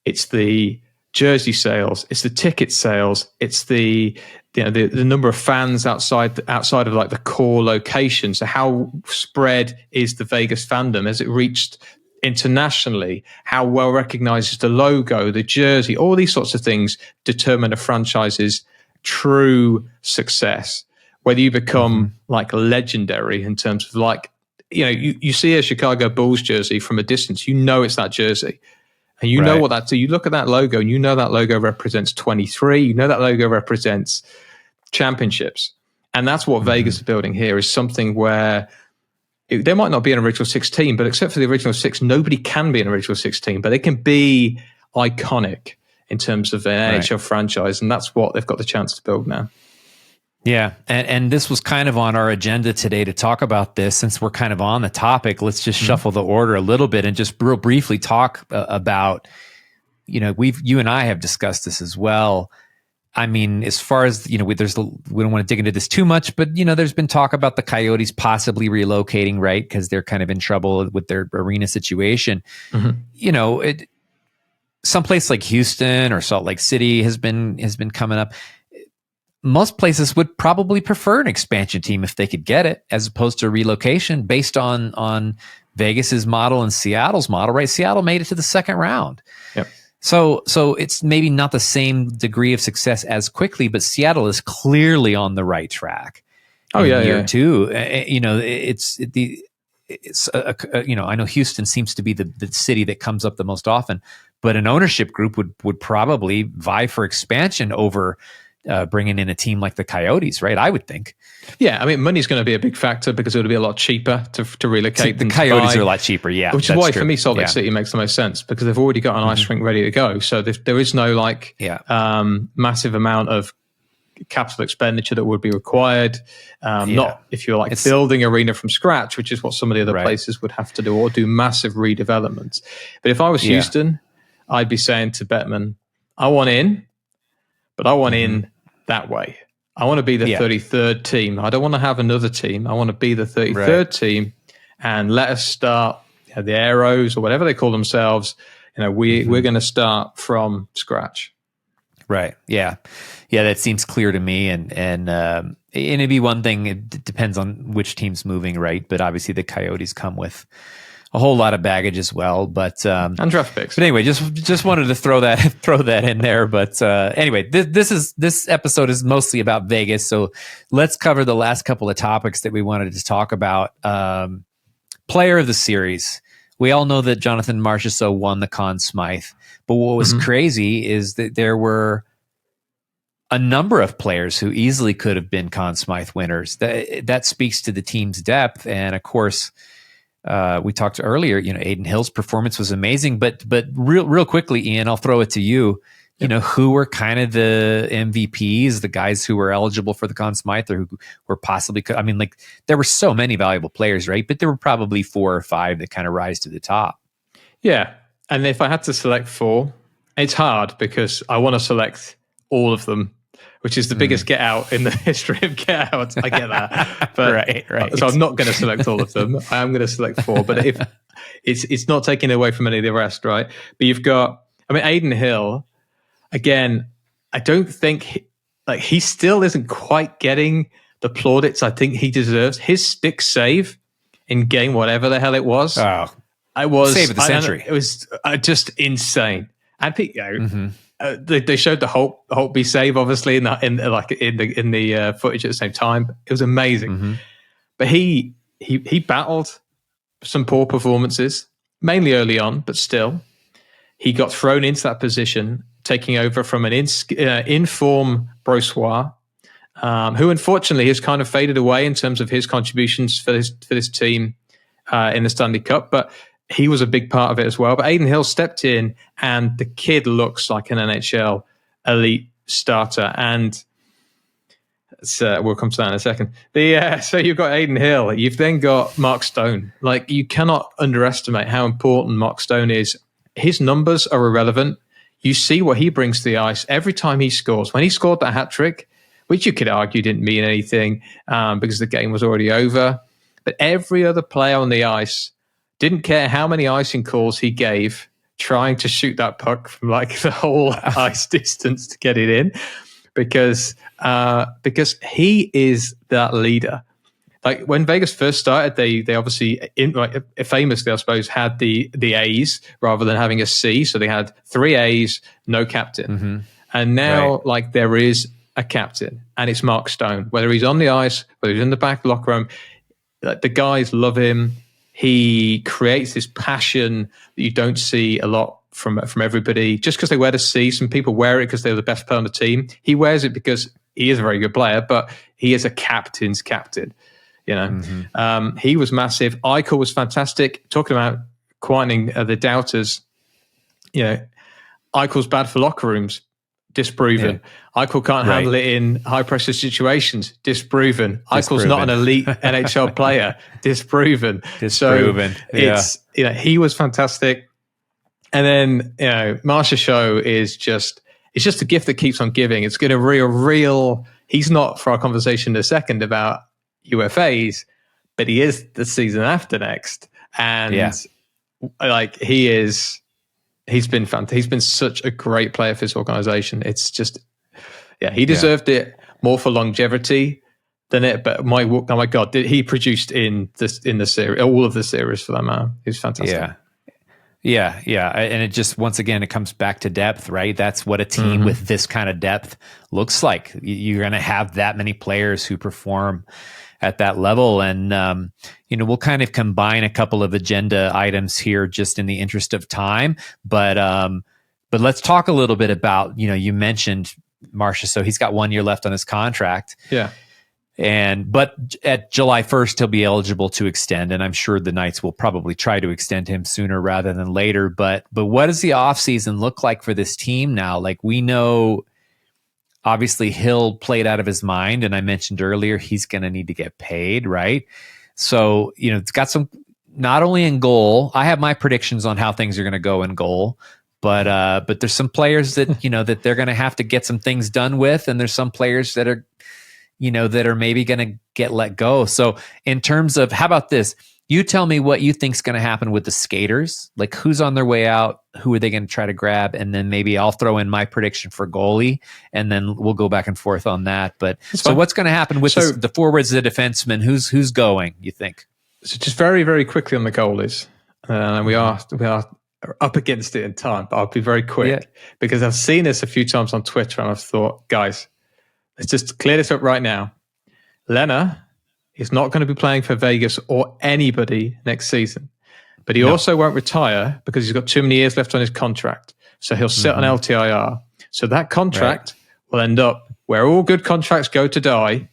it's the jersey sales, it's the ticket sales, it's the number of fans outside of like the core location. So how spread is the Vegas fandom? Has it reached internationally? How well recognized is the logo, the jersey? All these sorts of things determine a franchise's true success. Whether you become like legendary in terms of like, you see a Chicago Bulls jersey from a distance, it's that jersey. And you know what that, so you look at that logo and that logo represents 23, that logo represents championships. And that's what Vegas is building here, is something where there might not be an original 16, but except for the original 6, nobody can be an original 16, but they can be iconic in terms of an NHL franchise. And that's what they've got the chance to build now. Yeah. And this was kind of on our agenda today to talk about this. Since we're kind of on the topic, let's just shuffle the order a little bit and just real briefly talk about, you and I have discussed this as well. I mean, as far as, we don't want to dig into this too much, but, there's been talk about the Coyotes possibly relocating, right? Because they're kind of in trouble with their arena situation. Someplace like Houston or Salt Lake City has been coming up. Most places would probably prefer an expansion team if they could get it, as opposed to relocation, based on Vegas's model and Seattle's model, right? Seattle made it to the second round. Yep. So it's maybe not the same degree of success as quickly, but Seattle is clearly on the right track. Year two. I know Houston seems to be the city that comes up the most often, but an ownership group would probably vie for expansion over bringing in a team like the Coyotes, right? I would think. Yeah, I mean, money's going to be a big factor because it would be a lot cheaper to relocate. The Coyotes are a lot cheaper, yeah. Which is why, for me, Salt Lake City makes the most sense, because they've already got an ice rink ready to go. So there is no massive amount of capital expenditure that would be required. Not if you're building arena from scratch, which is what some of the other places would have to do, or do massive redevelopments. But if I was Houston, I'd be saying to Bettman, I want in, but I want in that way. I want to be the 33rd team. I don't want to have another team. I want to be the 33rd team, and let us start the Arrows or whatever they call themselves. We're going to start from scratch. Right. Yeah. Yeah. That seems clear to me. And it'd be one thing. It depends on which team's moving, right? But obviously the Coyotes come with a whole lot of baggage as well. But and draft picks. But anyway, just wanted to throw that in there. But anyway, this episode is mostly about Vegas. So let's cover the last couple of topics that we wanted to talk about. Player of the series. We all know that Jonathan Marchessault won the Conn Smythe. But what was crazy is that there were a number of players who easily could have been Conn Smythe winners. That speaks to the team's depth. And of course, we talked earlier, Adin Hill's performance was amazing. But real quickly, Ian, I'll throw it to you. Who were kind of the MVPs, the guys who were eligible for the Conn Smythe or who were possibly, there were so many valuable players, right? But there were probably 4 or 5 that kind of rise to the top. Yeah. And if I had to select 4, it's hard because I want to select all of them, which is the biggest get out in the history of get outs. I get that. But, right. So I'm not going to select all of them. I am going to select 4. But if it's not taking away from any of the rest, right? But you've got, Adin Hill, again, I don't think he still isn't quite getting the plaudits I think he deserves. His stick save in game whatever the hell it was. Oh, I was save of the century. It was just insane. And they showed the Holtby save obviously in the footage at the same time. It was amazing. But he battled some poor performances, mainly early on, but still he got thrown into that position, taking over from an in-form Brossois, who unfortunately has kind of faded away in terms of his contributions for this team in the Stanley Cup, but he was a big part of it as well. But Adin Hill stepped in, and the kid looks like an NHL elite starter. And we'll come to that in a second. So you've got Adin Hill. You've then got Mark Stone. You cannot underestimate how important Mark Stone is. His numbers are irrelevant. You see what he brings to the ice every time he scores. When he scored that hat trick, which you could argue didn't mean anything because the game was already over, but every other player on the ice didn't care how many icing calls he gave trying to shoot that puck from the whole ice distance to get it in, because he is that leader. When Vegas first started, they obviously famously, I suppose, had the A's rather than having a C, so they had 3 A's, no captain, and now there is a captain, and it's Mark Stone. Whether he's on the ice, whether he's in the back locker room, the guys love him. He creates this passion that you don't see a lot from everybody. Just because they wear the C, some people wear it because they're the best player on the team. He wears it because he is a very good player, but he is a captain's captain. He was massive. Eichel was fantastic. Talking about quieting the doubters, Eichel's bad for locker rooms. Disproven. Yeah. Eichel can't handle it in high pressure situations. Disproven. Eichel's not an elite NHL player. Disproven. So it's he was fantastic. And then Marchessault is just a gift that keeps on giving. It's going to real. He's not for our conversation in a second about UFAs, but he is the season after next, and he is. He's been fantastic. He's been such a great player for his organization. It's just, he deserved it more for longevity than it. But oh my God, he produced in the series, all of the series for that matter. He's fantastic. Yeah. And it just, once again, it comes back to depth, right? That's what a team with this kind of depth looks like. You're going to have that many players who perform at that level. And, we'll kind of combine a couple of agenda items here just in the interest of time. But let's talk a little bit about, you mentioned Marchessault. He's got 1 year left on his contract. Yeah. But at July 1st, he'll be eligible to extend. And I'm sure the Knights will probably try to extend him sooner rather than later. But what does the offseason look like for this team now? We know, obviously, Hill played out of his mind, and I mentioned earlier he's going to need to get paid, right? So, it's got some, not only in goal. I have my predictions on how things are going to go in goal, but there's some players that that they're going to have to get some things done with, and there's some players that are, that are maybe going to get let go. So, in terms of, how about this? You tell me what you think's going to happen with the skaters. Like, who's on their way out? Who are they going to try to grab? And then maybe I'll throw in my prediction for goalie, and then we'll go back and forth on that. But so what's going to happen with the forwards, the defensemen? Who's going, you think? So just very, very quickly on the goalies. We are up against it in time, but I'll be very quick because I've seen this a few times on Twitter, and I've thought, guys, let's just clear this up right now. Lehner is not going to be playing for Vegas or anybody next season, but he also won't retire because he's got too many years left on his contract. So he'll sit on LTIR. So that contract will end up where all good contracts go to die.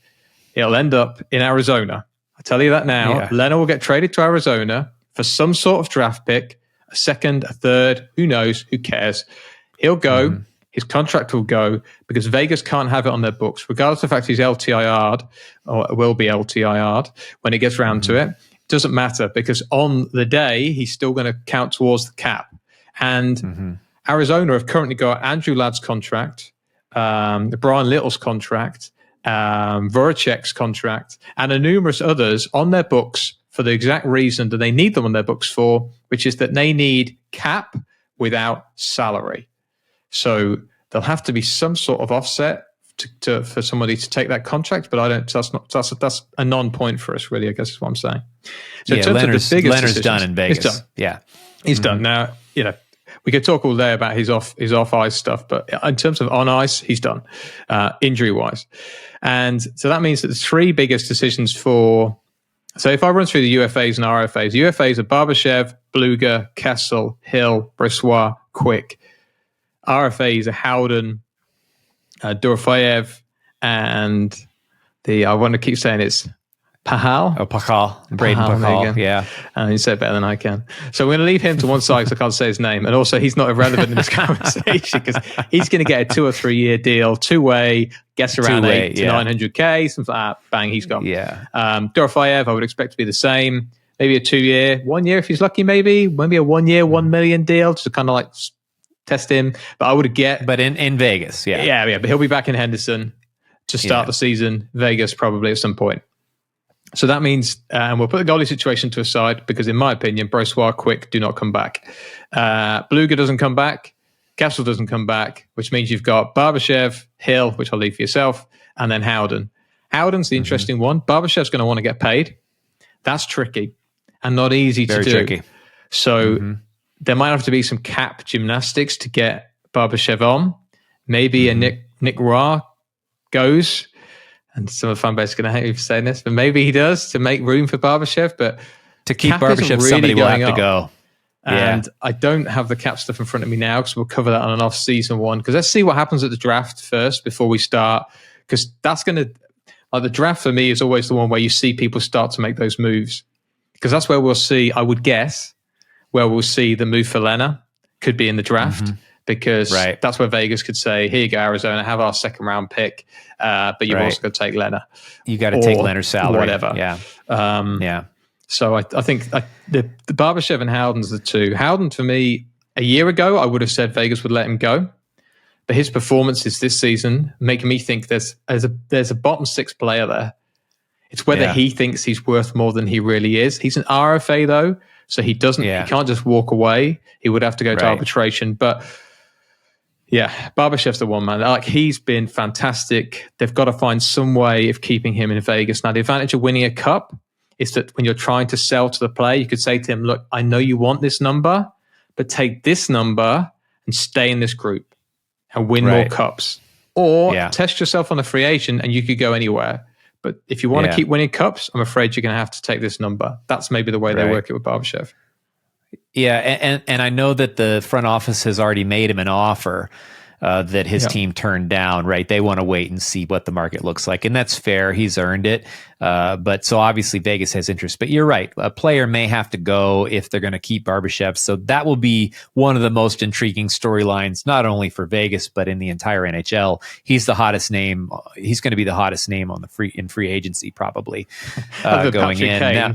It'll end up in Arizona. I tell you that now. Yeah. Lehner will get traded to Arizona for some sort of draft pick, a second, a third, who knows, who cares. He'll go. His contract will go because Vegas can't have it on their books, regardless of the fact he's LTIR'd or will be LTIR'd when it gets round to it. It doesn't matter because on the day, he's still going to count towards the cap. And Arizona have currently got Andrew Ladd's contract, Brian Little's contract, Voracek's contract, and numerous others on their books for the exact reason that they need them on their books for, which is that they need cap without salary. So there'll have to be some sort of offset for somebody to take that contract, but I don't. That's a non-point for us, really. I guess is what I'm saying. So in terms of the biggest Leonard's done in Vegas. He's done. Yeah, he's done. Now, we could talk all day about his off ice stuff, but in terms of on ice, he's done injury wise, and so that means that the three biggest decisions for. So if I run through the UFAs and RFAs, UFAs are Barbashev, Bluger, Kessel, Hill, Bressois, Quick. RFAs are Howden, Dorofeyev, and I want to keep saying it's Pahal. Oh, Pahal. Braden Pahal. Yeah. You said it better than I can. So we're going to leave him to one side because I can't say his name. And also, he's not irrelevant in this conversation because he's going to get a 2 or 3 year deal, two-way, gets around 8 to 900K, something like that. Bang, he's gone. Yeah. Dorofeyev, I would expect to be the same. Maybe a 2 year, 1 year if he's lucky, maybe a 1 year, 1 million deal to kind of like test him. But I would get. But in Vegas, yeah. But he'll be back in Henderson to start the season. Vegas probably at some point. So that means, and we'll put the goalie situation to a side because, in my opinion, Bressois, Quick do not come back. Bluger doesn't come back. Kessel doesn't come back, which means you've got Barbashev, Hill, which I'll leave for yourself, and then Howden. Howden's the interesting one. Barbashev's going to want to get paid. That's tricky and not easy to do. Very tricky. So there might have to be some cap gymnastics to get Barbashev on. Maybe a Nick Roy goes. And some of the fan base are going to hate me for saying this, but maybe he does to make room for Barbashev. But to keep Barbashev, really somebody will have to go. And I don't have the cap stuff in front of me now because we'll cover that on an off-season one. Because let's see what happens at the draft first before we start. Because that's going to, the draft for me is always the one where you see people start to make those moves. Because that's where we'll see, I would guess, where we'll see the move for Lehner could be in the draft. Because that's where Vegas could say, here you go, Arizona, have our second round pick, but you've also got to take Lehner. You got to take Leonard's salary. Whatever. Yeah. So I think the Barbashev and Howden's the two. Howden, for me, a year ago, I would have said Vegas would let him go. But his performances this season make me think there's a bottom six player there. It's whether he thinks he's worth more than he really is. He's an RFA, though, so he doesn't. He can't just walk away. He would have to go to arbitration. But yeah, Barbashev's the one, man. Like, he's been fantastic. They've got to find some way of keeping him in Vegas. Now, the advantage of winning a cup is that when you're trying to sell to the player, you could say to him, look, I know you want this number, but take this number and stay in this group and win more cups. Or test yourself on a free agent and you could go anywhere. But if you want to keep winning cups, I'm afraid you're going to have to take this number. That's maybe the way they work it with Barbashev. Yeah, and I know that the front office has already made him an offer that his team turned down, right? They want to wait and see what the market looks like, and that's fair. He's earned it. But so obviously Vegas has interest. But you're right. A player may have to go if they're going to keep Barbashev. So that will be one of the most intriguing storylines, not only for Vegas, but in the entire NHL. He's the hottest name. He's going to be the hottest name on in free agency, probably going in. Now,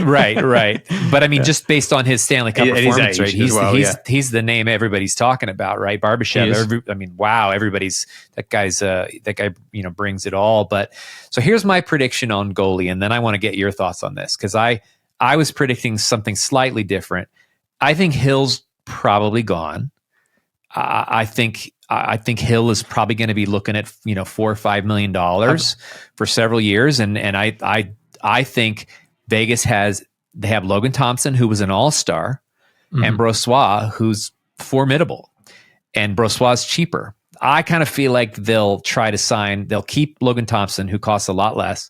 right. But I mean, just based on his Stanley Cup performance, right? He's the name everybody's talking about, right? Barbashev. Wow, that guy, brings it all. But so here's my prediction on goalie, and then I want to get your thoughts on this, because I was predicting something slightly different. I think Hill's probably gone. I think Hill is probably going to be looking at $4 or $5 million for several years, and I think Vegas they have Logan Thompson, who was an all-star, and Brossoit, who's formidable, and Brossoit's cheaper. I kind of feel like they'll keep Logan Thompson, who costs a lot less,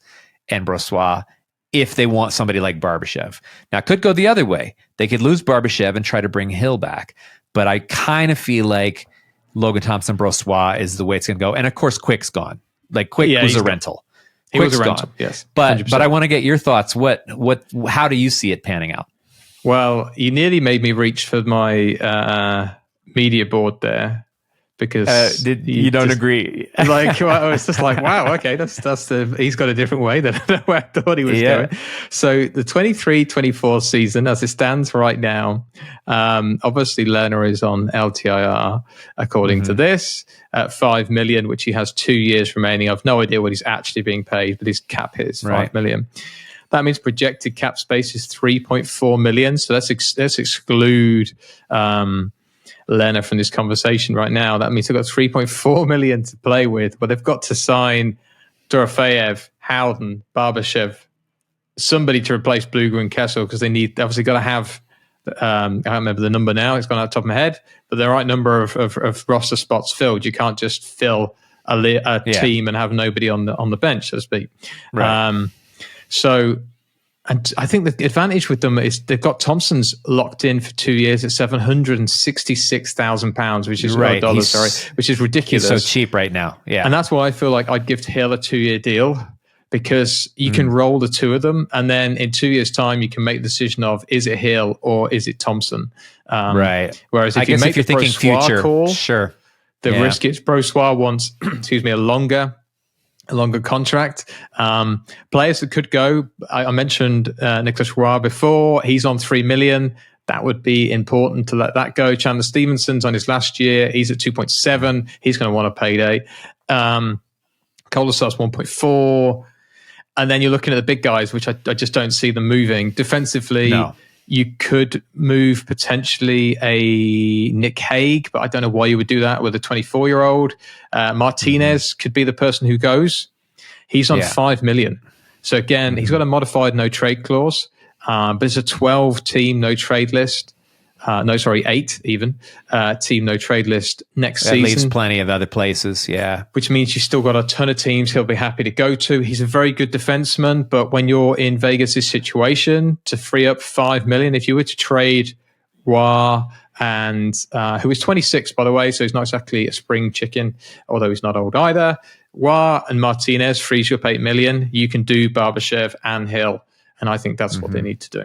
and Brossoit, if they want somebody like Barbashev. Now, it could go the other way. They could lose Barbashev and try to bring Hill back. But I kind of feel like Logan Thompson, Brossoit is the way it's going to go. And of course, Quick's gone. Like Quick was a rental. He was a rental, yes. 100%. But I want to get your thoughts. How do you see it panning out? Well, you nearly made me reach for my media board there, because you don't agree. Like, well, it's just like, wow, okay, he's got a different way than I thought he was doing. So the 23-24 season, as it stands right now, obviously Lerner is on LTIR according to this at $5 million, which he has 2 years remaining. I've no idea what he's actually being paid, but his cap hit is $5 million. That means projected cap space is $3.4 million. So let's exclude Lerner from this conversation right now. That means they've got $3.4 million to play with, but they've got to sign Dorofeyev, Howden, Barbashev, somebody to replace Bluger and Kessel, because they obviously got to have, I can't remember the number now, it's gone out the top of my head, but the right number of roster spots filled. You can't just fill a team and have nobody on the bench, so to speak. Right. And I think the advantage with them is they've got Thompson's locked in for 2 years at £766,000, which is which is ridiculous. He's so cheap right now. Yeah. And that's why I feel like I'd give Hill a 2-year deal, because you can roll the two of them, and then in 2 years' time you can make the decision of, is it Hill or is it Thompson? Right. Whereas if you're thinking future call, sure. The risk is Brossoit wants a longer contract. Players that could go, I mentioned Nicholas Roy before. He's on $3 million. That would be important to let that go. Chandler Stevenson's on his last year. He's at 2.7. He's going to want a payday. Kolasar's 1.4. And then you're looking at the big guys, which I just don't see them moving. Defensively, you could move potentially a Nick Hague, but I don't know why you would do that with a 24-year-old. Martinez could be the person who goes. He's on $5 million. So again, he's got a modified no trade clause, but it's a 12-team no trade list. 8 even team no trade list next season. That leaves plenty of other places, which means you've still got a ton of teams he'll be happy to go to. He's a very good defenseman, but when you're in Vegas' situation, to free up $5 million, if you were to trade Roy, and who is 26, by the way, so he's not exactly a spring chicken, although he's not old either. Roy and Martinez frees you up $8 million. You can do Barbashev and Hill, and I think that's what they need to do.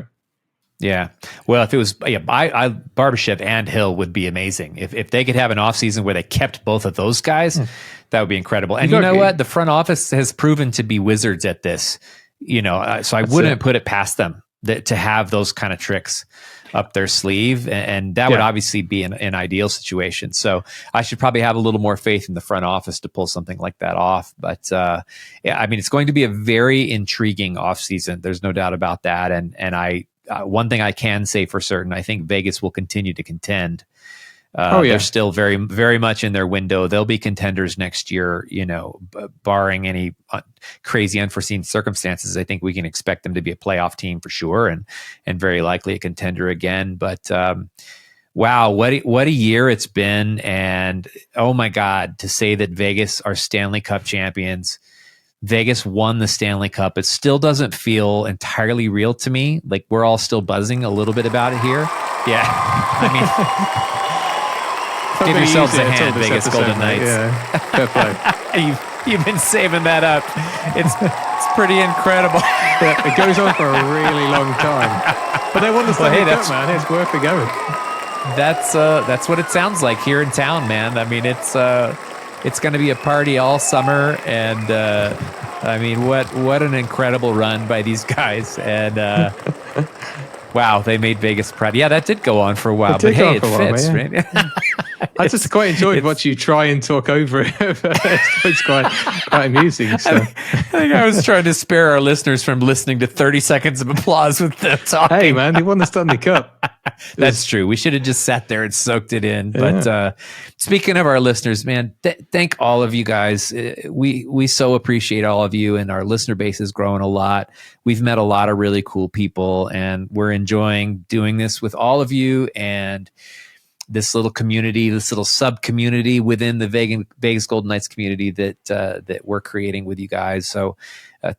Yeah. Well, if it was, Barbashev and Hill would be amazing. If they could have an offseason where they kept both of those guys, that would be incredible. And you know what? The front office has proven to be wizards at this, so I wouldn't put it past them to have those kind of tricks up their sleeve. And that would obviously be an ideal situation. So I should probably have a little more faith in the front office to pull something like that off. But it's going to be a very intriguing offseason. There's no doubt about that. And one thing I can say for certain, I think Vegas will continue to contend. They're still very, very much in their window. They'll be contenders next year, barring any crazy unforeseen circumstances. I think we can expect them to be a playoff team for sure, and very likely a contender again. But wow, what a year it's been. And oh my God, to say that Vegas are Stanley Cup champions. Vegas won the Stanley Cup. It still doesn't feel entirely real to me. Like we're all still buzzing a little bit about it here. Yeah. Give yourselves a hand, Vegas Golden Knights. Yeah. Fair play. You've been saving that up. It's pretty incredible. It goes on for a really long time. But they won the Stanley Cup, man. It's worth it going. That's what it sounds like here in town, man. It's going to be a party all summer, and what an incredible run by these guys. And wow, they made Vegas proud. Yeah, that did go on for a while, but hey, it fits, right? I just quite enjoyed watching you try and talk over it. It's quite amusing. So. I think I was trying to spare our listeners from listening to 30 seconds of applause with them talking. Hey, man, they won the Stanley Cup. That's true. We should have just sat there and soaked it in. But speaking of our listeners, man, thank all of you guys. We so appreciate all of you, and our listener base has grown a lot. We've met a lot of really cool people, and we're enjoying doing this with all of you and this little community, this little sub community within the Vegas Golden Knights community that we're creating with you guys. So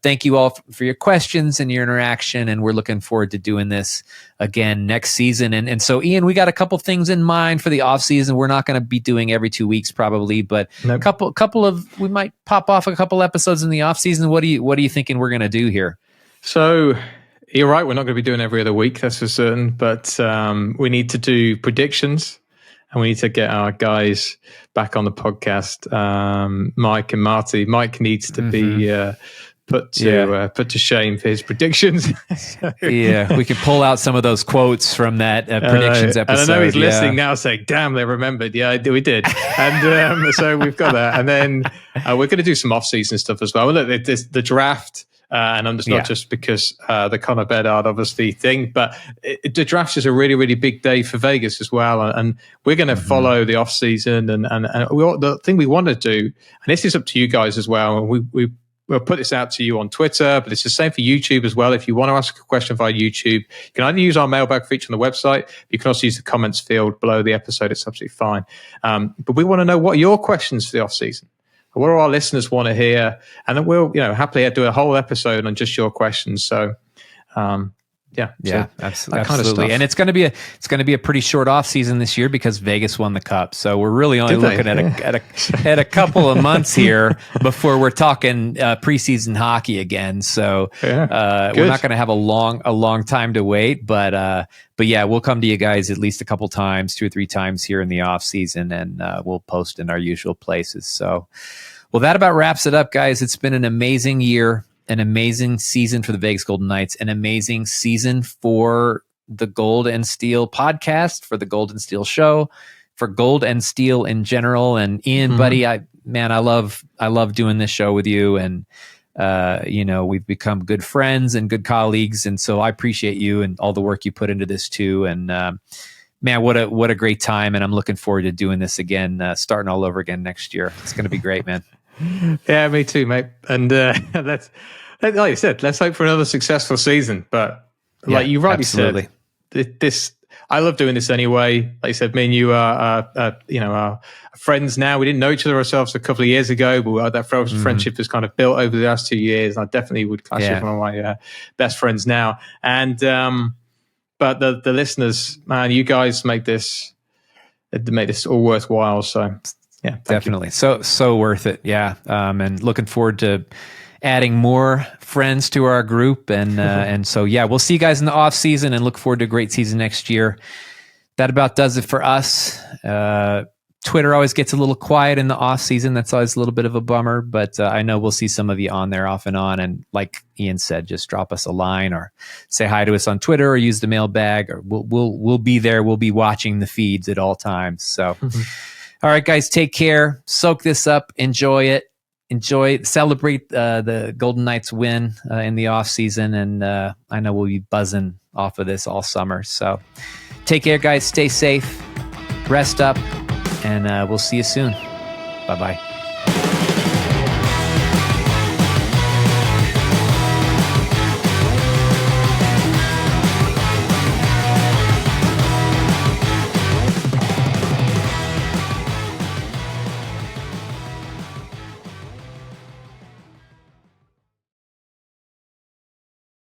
thank you all for your questions and your interaction. And we're looking forward to doing this again next season. And so, Ian, we got a couple things in mind for the off season. We're not going to be doing every 2 weeks probably, but a couple of, we might pop off a couple episodes in the off season. What are you thinking we're going to do here? So you're right. We're not going to be doing every other week. That's for certain, but we need to do predictions. And we need to get our guys back on the podcast, Mike and Marty. Mike needs to be put to shame for his predictions. Yeah, we could pull out some of those quotes from that predictions episode. And I know he's listening now saying, damn, they remembered. Yeah, we did. And so we've got that. And then we're going to do some off-season stuff as well. Look, the draft... and I'm just not just because the Connor Bedard obviously thing, but the draft is a really, really big day for Vegas as well. And we're going to follow the off season. And the thing we want to do, and this is up to you guys as well. And we'll put this out to you on Twitter, but it's the same for YouTube as well. If you want to ask a question via YouTube, you can either use our mailbag feature on the website, but you can also use the comments field below the episode. It's absolutely fine. But we want to know what are your questions for the off season. What do our listeners want to hear? And then we'll, happily do a whole episode on just your questions. So, absolutely. And it's going to be a pretty short off season this year because Vegas won the cup. So we're really only looking at a couple of months here before we're talking preseason hockey again. So we're not going to have a long time to wait, but yeah, we'll come to you guys at least a couple times, 2 or 3 times here in the off season, and we'll post in our usual places. So, well, that about wraps it up, guys. It's been an amazing year. An amazing season for the Vegas Golden Knights, an amazing season for the Gold and Steel podcast, for the Gold and Steel show, for Gold and Steel in general. And Ian, buddy, I love doing this show with you. And, we've become good friends and good colleagues. And so I appreciate you and all the work you put into this too. And, man, what a great time. And I'm looking forward to doing this again, starting all over again next year. It's going to be great, man. Yeah, me too, mate. And like you said, let's hope for another successful season. But like you rightly said, this I love doing this anyway. Like you said, me and you are friends now. We didn't know each other ourselves a couple of years ago, but that friendship has kind of built over the last 2 years. I definitely would class you as one of my best friends now. And but the listeners, man, you guys make this all worthwhile. So. Yeah, definitely. So worth it. Yeah. And looking forward to adding more friends to our group. And so, yeah, we'll see you guys in the off season and look forward to a great season next year. That about does it for us. Twitter always gets a little quiet in the off season. That's always a little bit of a bummer, but I know we'll see some of you on there off and on. And like Ian said, just drop us a line or say hi to us on Twitter or use the mailbag, or we'll be there. We'll be watching the feeds at all times. So, all right, guys, take care. Soak this up. Enjoy it. Celebrate the Golden Knights win in the off season. And I know we'll be buzzing off of this all summer. So take care, guys. Stay safe. Rest up. And we'll see you soon. Bye-bye.